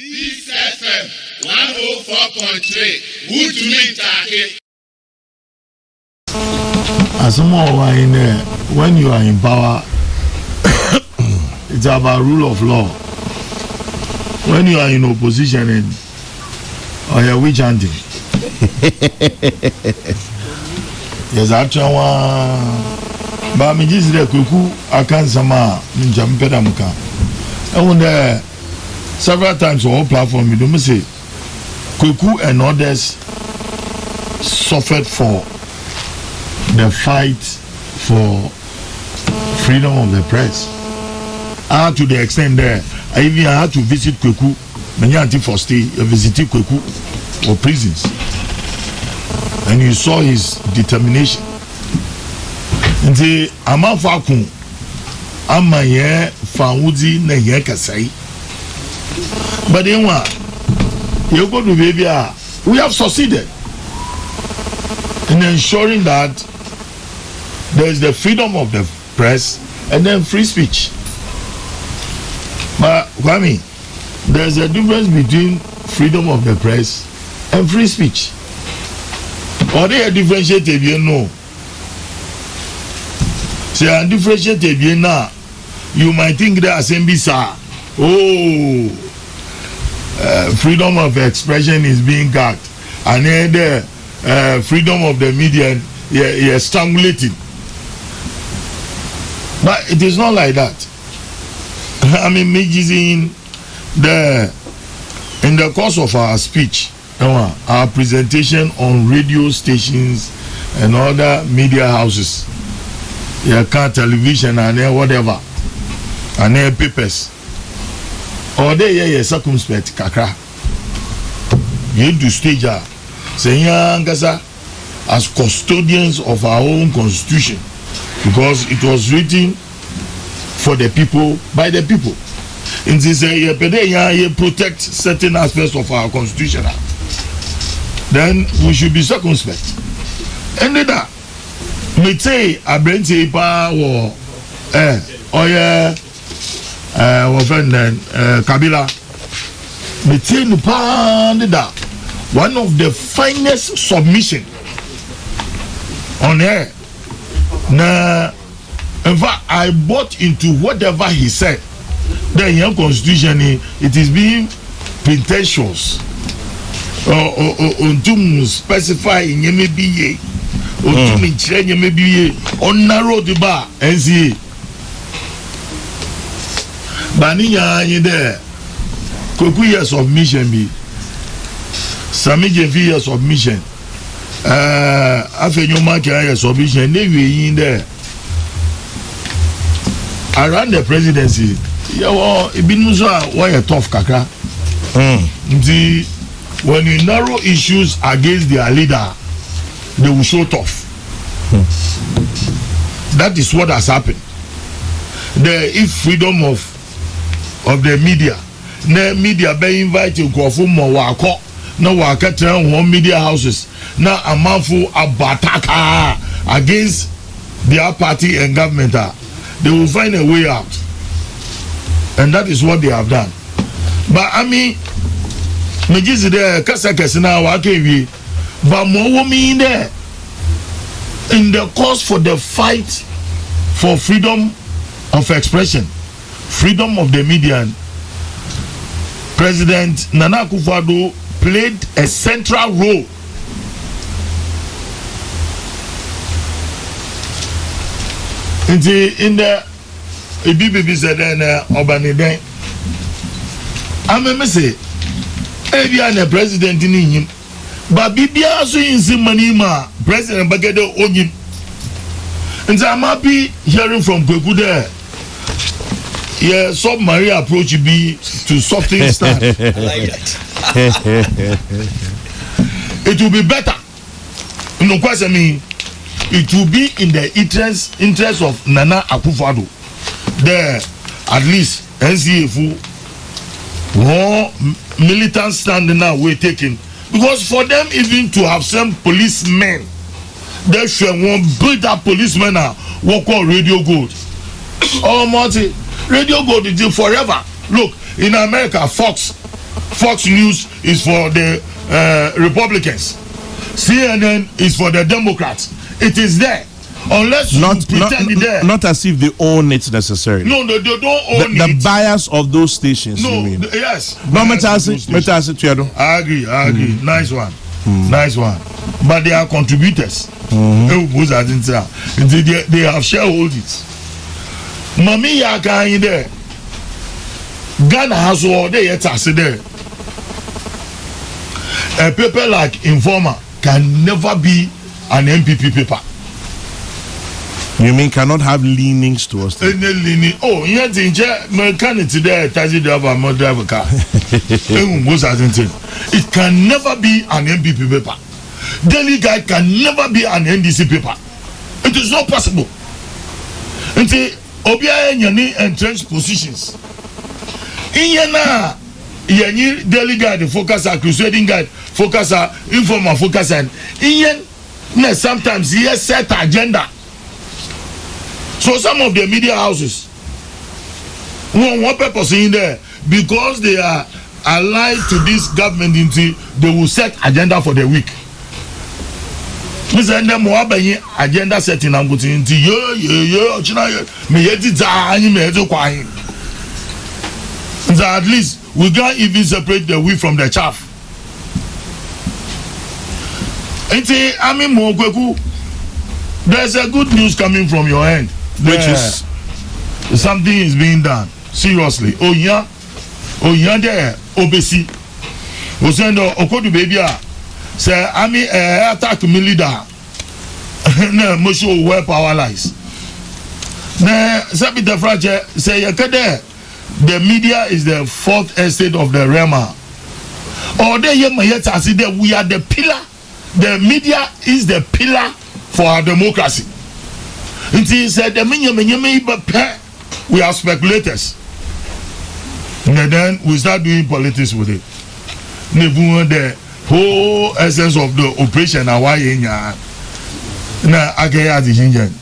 Peace FM 104.3. Good to meet you. As more in when you are in power, it's about rule of law. When you are in opposition, or you're witch hunting. Yes, actually, but me just the kuku akan sama ninjampeda muka. I wonder several times on all platform you don't say kuku and others suffered for the fight for freedom of the press. To the extent there, I even had to visit Kweku. Many for stay, I visited Kweku for prisons, and you saw his determination. And the Amafakun, Amaye Fawudi Neye Kasai. But then what? You go to baby, we have succeeded in ensuring that there is the freedom of the press and then free speech. But Kwame, there's a difference between freedom of the press and free speech. Or they are differentiated, you know. Say, so, differentiated, you know. You might think that Assembisa, freedom of expression is being gagged, and then the freedom of the media, you're strangulating. But it is not like that. I mean, in the course of our speech, our presentation on radio stations and other media houses, television and whatever, and papers, or they circumspect kakra. You to stage saying as custodians of our own constitution, because it was written for the people by the people. In this you protect certain aspects of our constitution. Then we should be circumspect. And then me say abrenti pa wo Kabila me say ni pa that one of the finest submission on air. Now, in fact, I bought into whatever he said. The young constitution, it is being pretentious. To specify in MBA, or to train MBA, on narrow the bar, and see. Baniya, you there. Koku years of mission be. Sami Jefi years of mission. After your market submission, they were in there. Around the presidency, it been why a tough kaka. When you narrow issues against their leader, they will show tough. That is what has happened. If freedom of the media, the media be invited to go more wako. Now we are cutting one media houses. Now a manful abataka against their party and government. They will find a way out, and that is what they have done. But I mean, me just there kasa na wa kewi, but more women there in the cause for the fight for freedom of expression, freedom of the media. President Nana Akufo-Addo played a central role. In the BBB said Obaniden, I'm say, every the president in him, but BB also in some money, President Bagedo on him. And so I'm happy hearing from Kweku there. Yeah, some Maria approach be to soften stand. I like that. It will be better. No question me. It will be in the interest of Nana Akufo-Addo. There, at least NCAF more militant stand now we're taking, because for them even to have some policemen, they should want build up policemen now work on Radio Gold. Oh, Marty, Radio Gold is forever. Look, in America, Fox Fox News is for the Republicans. CNN is for the Democrats. It is there. Unless you pretend it there. Not as if they own it necessarily. No, they don't own the it. The buyers of those stations, no, you mean? Yes. No, Metasi. I agree. Nice one. Nice one. But they are contributors. They have shareholders. Mami Yaka in there. Ghana has all day yet there. A paper like Informer can never be an MPP paper. You mean cannot have leanings towards any leaning? Oh, yet in mechanic today, taxi driver, more driver car. It can never be an MPP paper. Daily Guide can never be an NDC paper. It is not possible. Until Obia any entrenched positions. In Yana, Yanni Daily Guide, focus on Crusading Guide, focus on Informer, focus on Ian. Sometimes he has set agenda. So some of the media houses, one purpose in there, because they are allied to this government, they will set agenda for the week. Mr. Ndemo agenda setting I'm going into so at least we can't even separate the wheat from the chaff. There's a good news coming from your end. Which is something is being done seriously. Oh yeah, there obesi. Osendo okodu baby say army attack me leader. No most where power lies. Na sabi the frage say yakade the media is the fourth estate of the Rema. Or they yet see that we are the pillar. The media is the pillar for our democracy. He said, we are speculators. And then we start doing politics with it. The whole essence of the operation and why in now I can add the engine.